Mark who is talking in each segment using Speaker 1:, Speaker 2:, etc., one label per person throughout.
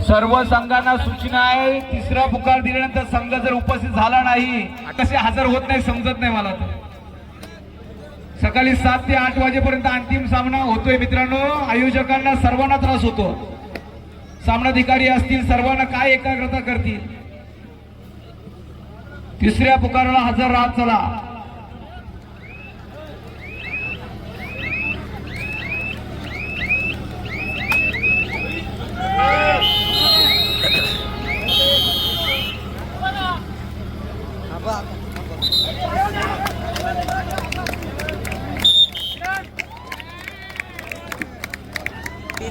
Speaker 1: सर्व संघांना सूचना आहे, तिसरा पुकार दिल्यानंतर संघ जर उपस्थित झाला नाही, कसे हजर होत नाही समजत नाही मला. तर सकाळी 7 ते 8 वाजेपर्यंत अंतिम सामना होतोय मित्रांनो. आयोजकांना सर्वांना त्रास होतो, सामनाधिकारी असतील सर्वांना काय एकाग्रता करतील. तिसऱ्या पुकाराला हजर राहत चला.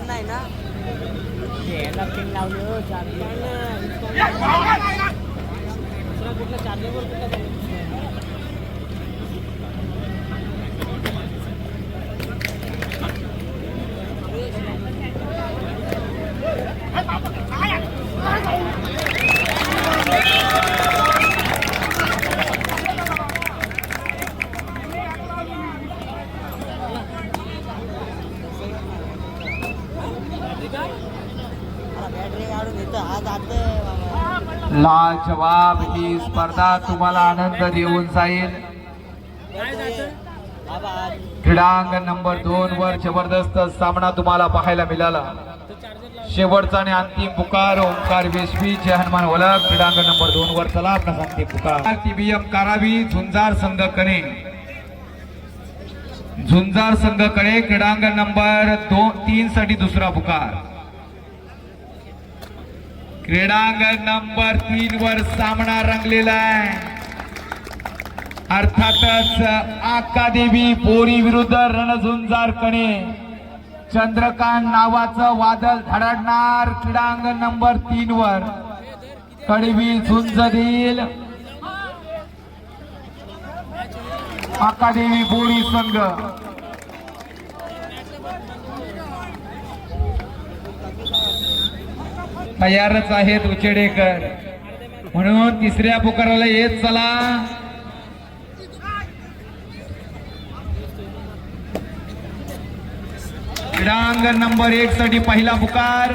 Speaker 2: नाही ना
Speaker 1: लाजवाब ही स्पर्धा तुम्हाला आनंद देऊन जाईल. क्रीडांगण नंबर 2 वर जबरदस्त सामना तुम्हाला पाहायला मिळाला. शेवटचा आणि अंतिम पुकार ओंकार वेशवी जय हनुमान वलक. क्रीडांगण नंबर 2 वर चला आपला अंतिम पुकार. टीबीएम कारावी झुंजार संघ कणे. झुंजार संघ कणे क्रीडांगण नंबर 3 साठी दुसरा पुकार. क्रीडांगण नंबर 3 वर सामना रंगलेला आहे. अर्थातच आकादेवी बोरी विरुद्ध रणझुंजार कणे. चंद्रकांत नावाचं वादळ धडकणार क्रीडांगण नंबर 3 वर. कडवी झुंज देईल आकादेवी बोरी संघ. तयारच आहेत उचेडेकर, म्हणून तिसऱ्या पुकाराला येत चला. क्रीडांगण नंबर 1 साठी पहिला पुकार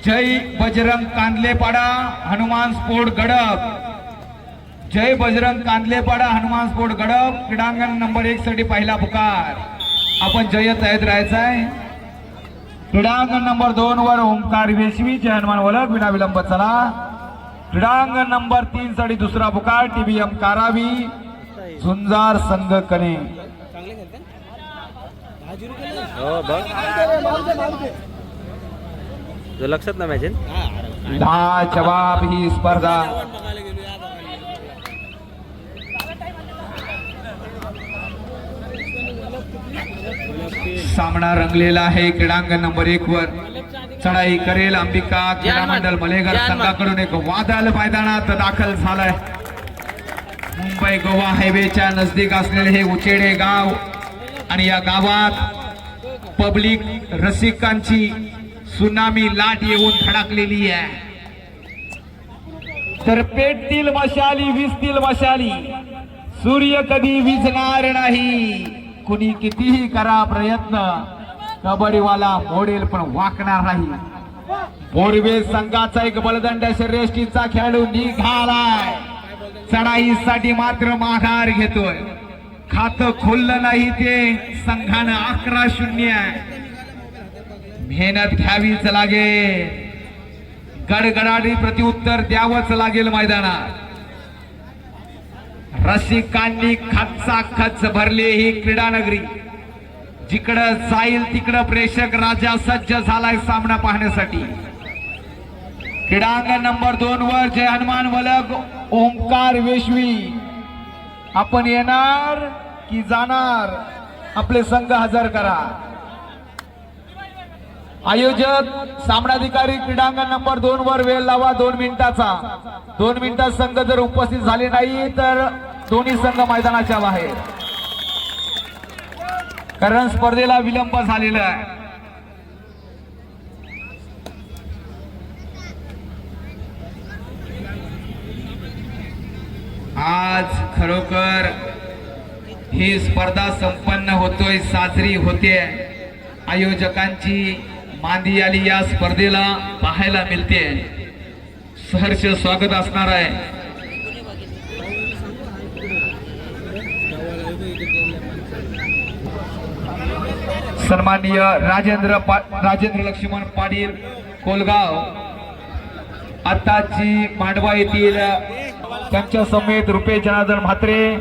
Speaker 1: जय बजरंग कांदलेपाडा हनुमान स्पोर्ट गडप. जय बजरंग कांदलेपाडा हनुमान स्पोर्ट गडप. क्रीडांगण नंबर 1 साठी पहिला पुकार. आपण जय तयार राहायचं आहे. क्रीडांगण नंबर 2 वर ओंकार वेशवी जय हनुमान वलक विना विलंब चला. क्रीडांगण नंबर 3 साठी दुसरा पुकार टीबीएम कारावी झुंजार संघ कणे.
Speaker 2: लक्षात ना मॅच
Speaker 1: लाजवाब ही स्पर्धा. सामना रंगलेला आहे. क्रीडांगण नंबर 1 वर चढाई करेल अंबिका क्रीडा मंडळ मलेगर संघाकडून एक वादळ मैदानात दाखल झालाय. मुंबई गोवा हायवेच्या नजदीक असलेले हे उचेडे गाव आणि या गावात पब्लिक रसिकांची सुनामी लाट येऊन धडकलेली आहे. तर पेटतील मशाली विसतील मशाली सूर्य कधी विझणार नाही. कुणी कितीही करा प्रयत्न, कबड्डीवाला मोडेल पण वाकणार नाही. बोरवे संघाचा एक बलदंड श्रेष्ठीचा खेळाडू निघालाय. चढाईसाठी मात्र माघार घेतोय. खातं खोललं नाही ते संघानं 11-0. मेहनत घ्यावीच लागेल. गडगडाटी प्रत्युत्तर द्यावंच लागेल मैदानात. रसिकांनी खच्चा खच भरली ही क्रीडा नगरी. जिकडं जाईल तिकडं प्रेक्षक राजा सज्ज झालाय सामना पाहण्यासाठी. क्रीडांगण नंबर 2 वर जय हनुमान वलग ओंकार वेशवी. आपण येणार की जाणार? आपले संघ हजर करा. आयोजक सामनाधिकारी क्रीडांगण नंबर 2 वर वेळ लावा 2 मिनिटाचा. 2 मिनिटात संघ जर उपस्थित झाले नाही तर दोन्ही संघ मैदानाच्या बाहेर, कारण स्पर्धेला विलंब झालेला आहे. आज खरोखर ही स्पर्धा संपन्न होतोय, साजरी होते. आयोजकांची मांदी आली या स्पर्धेला पाहायला मिळते. सहर्ष स्वागत असणार आहे. सन्माननीय राजेंद्र लक्ष्मण पाटील कोलगाव आताची मांडवा येथील त्यांच्या समेत रुपेश जनार्दन म्हात्रे,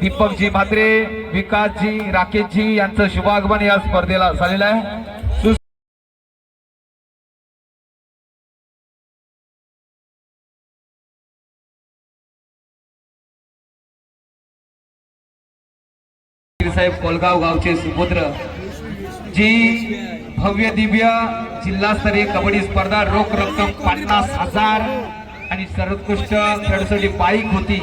Speaker 1: दीपकजी म्हात्रे, विकासजी, राकेशजी यांचं शुभागमन या स्पर्धेला झालेलं आहे. साहेब कोलगाव गावचे सुपुत्र जी भव्य दिव्य जिल्हास्तरीय कबड्डी स्पर्धा रोख रक्कम 50,000 आणि सर्वोत्कृष्ट खेळाडूसाठी बाईक होती.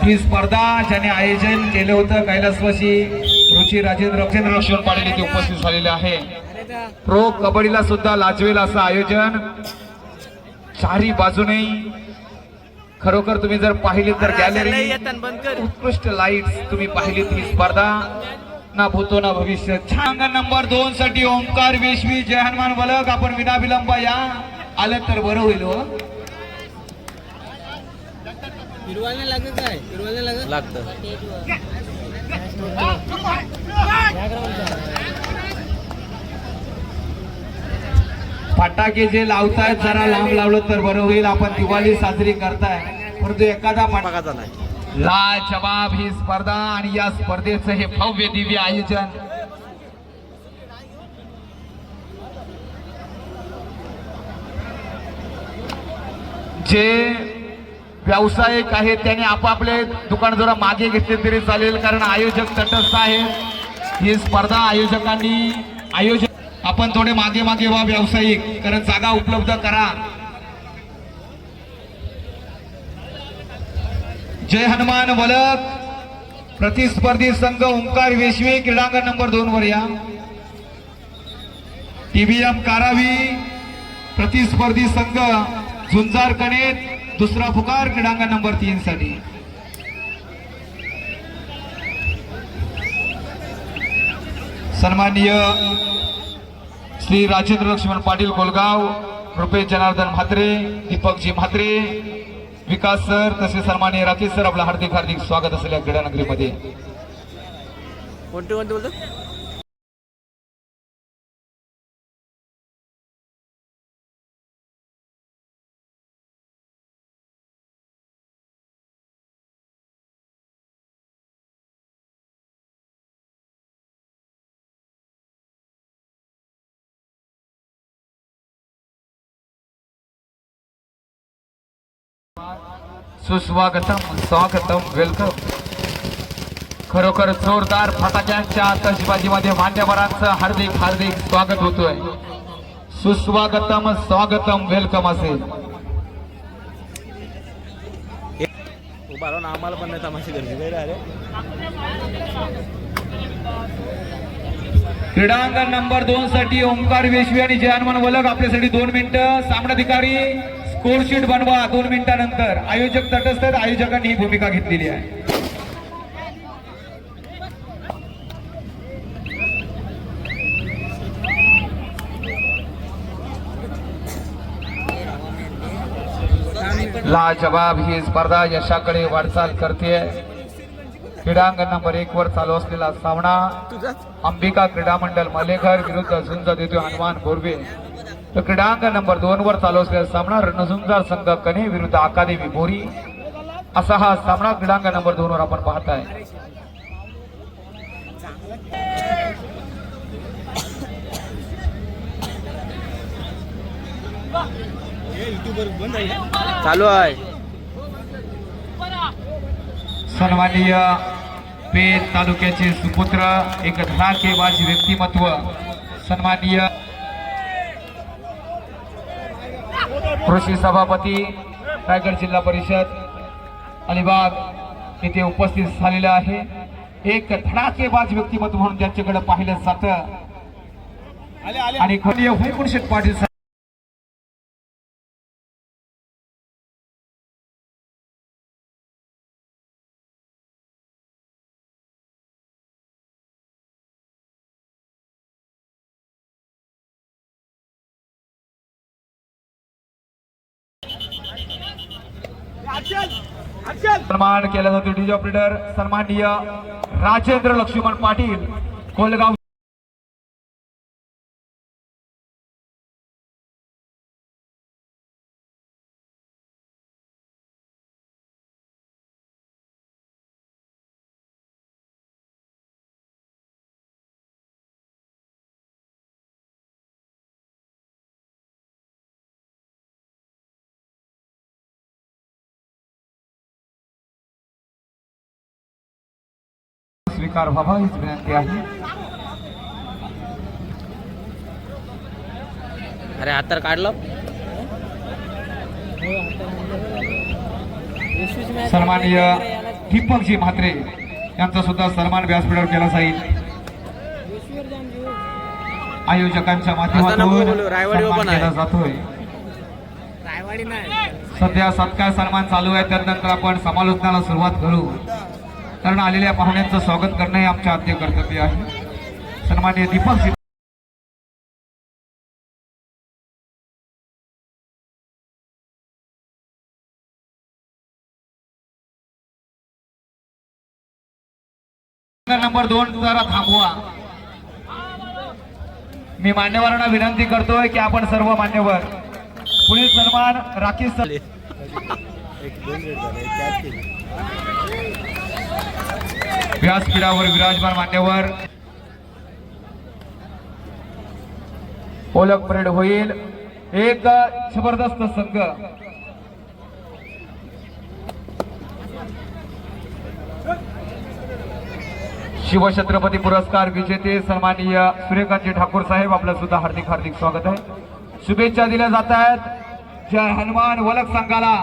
Speaker 1: ही स्पर्धा ज्याने आयोजन केलं होतं कैलासवासी रुची राजेंद्र लक्ष्मण पाटील येथे उपस्थित झालेले आहे. प्रो कबड्डीला सुद्धा लाजवेल असं आयोजन. चारी बाजूने खरोखर तुम्ही जर पाहिली तर गॅलरी, उत्कृष्ट लाईट्स तुम्ही पाहिली ही स्पर्धा ना भूतो ना भविष्य. छान नंबर 2 साठी ओंकार वेशवी जय हनुमान वलग. आपण विनाविलंब या आलं तर बरं होईल. फटाके जे लावतायत जरा लांब लावलं तर बरं होईल. आपण दिवाळी साजरी करताय परंतु एखादा फटाका नाही. लाजवाब ही स्पर्धा आणि या स्पर्धेचं हे भव्य दिव्य आयोजन. जे व्यावसायिक आहेत त्यांनी आपापले दुकान जरा मागे घेतले तरी चालेल, कारण आयोजक तटस्थ आहे. ही स्पर्धा आयोजकांनी आपण थोडे मागे मागे व्हा व्यावसायिक, कारण जागा उपलब्ध करा. जय हनुमान वलग प्रतिस्पर्धी संघ ओंकार वेशवी क्रीडांगण नंबर 2 वर या. टीबीएम कारावी प्रतिस्पर्धी संघ झुंजार कणेत दुसरा पुकार क्रीडांगण नंबर 3 साठी. सन्माननीय श्री राजेंद्र लक्ष्मण पाटील कोलगाव, रुपेश जनार्दन म्हात्रे, दीपकजी म्हात्रे, विकास सर तसेच सन्माननीय राकेश सर, आपलं हार्दिक हार्दिक स्वागत असेल या क्रीडा नगरीमध्ये.
Speaker 2: कोणते कोणते बोलतो?
Speaker 1: सुस्वागतम, स्वागतम, वेलकम. खरोखर जोरदार फटाक्यांच्या आतषबाजीमध्ये मान्यवरांचं हार्दिक हार्दिक स्वागत होतोय. सुस्वागतम, स्वागतम, वेलकम असेल.
Speaker 2: आम्हाला पण नाही तमाशे गरजे.
Speaker 1: क्रीडांगण नंबर 2 साठी ओंकार वेशवी आणि जय हनुमान वलग आपल्यासाठी 2 मिनिटं. सामनाधिकारी स्कोर शीट बनवा 2 मिनिटानंतर. आयोजक तटस्थ, आयोजकांनी ही भूमिका घेतलेली आहे. लाजवाब ही स्पर्धा यशाकडे वाटचाल करते. क्रीडांगण नंबर 1 वर चालू असलेला सामना अंबिका क्रीडा मंडळ मलेघर विरुद्ध झुंज देतो हनुमान बोरवे. तर क्रीडांगण नंबर 2 वर चालू असलेला सामना रणझुंजार संघ कणे विरुद्ध अकादमी बोरी असा हा सामना क्रीडांगण नंबर 2 वर आपण पाहताय.
Speaker 2: चालू आहे.
Speaker 1: सन्माननीय पेठ तालुक्याचे सुपुत्र एक धडाकेबाज व्यक्तिमत्व सन्माननीय कृषी सभापती रायगड जिल्हा परिषद अलिबाग येथे उपस्थित झालेले आहे. एक धडाकेबाज व्यक्तिमत्व म्हणून त्यांच्याकडे पाहिलं जातं आणि वैकुंठ शेठ पाटील सन्मान केला जातो. डीजे ऑपरेटर सन्माननीय राजेंद्र लक्ष्मण पाटील कोलगाव. स्वीकार व्हावा हीच विनंती आहे.
Speaker 2: अरे हात तर काढलं.
Speaker 1: सन्माननीय दीपकजी म्हात्रे यांचा सुद्धा सन्मान व्यासपीठावर केला जाईल. आयोजकांच्या माध्यमातून सन्मान केला जातोय. सध्या सत्कार सन्मान चालू आहे. त्यानंतर आपण समालोचनाला सुरुवात करू कारण आलेल्या पाहुण्यांचं स्वागत करणे हे आमचे आद्य कर्तव्य आहे. सन्माननीय दीपक नंबर 2 जरा थांबवा. मी मान्यवरांना विनंती करतोय की आपण सर्व मान्यवर पुढील सन्मान राकेश सर व्यासपीठावर विराजमान मान्यवर ओळख परेड होईल. एक जबरदस्त संघ शिवछत्रपती पुरस्कार विजेते सन्माननीय सूर्यकांतजी ठाकूर साहेब आपलं सुद्धा हार्दिक हार्दिक स्वागत आहे. शुभेच्छा दिल्या जात आहेत. जय हनुमान वलक संघाला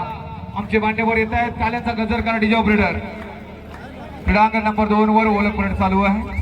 Speaker 1: आमचे मान्यवर येत आहेत. काल्यांचा गजर करा डीजे ऑपरेटर. क्रीडांगण नंबर 2 वर ओळख परेड चालू आहे.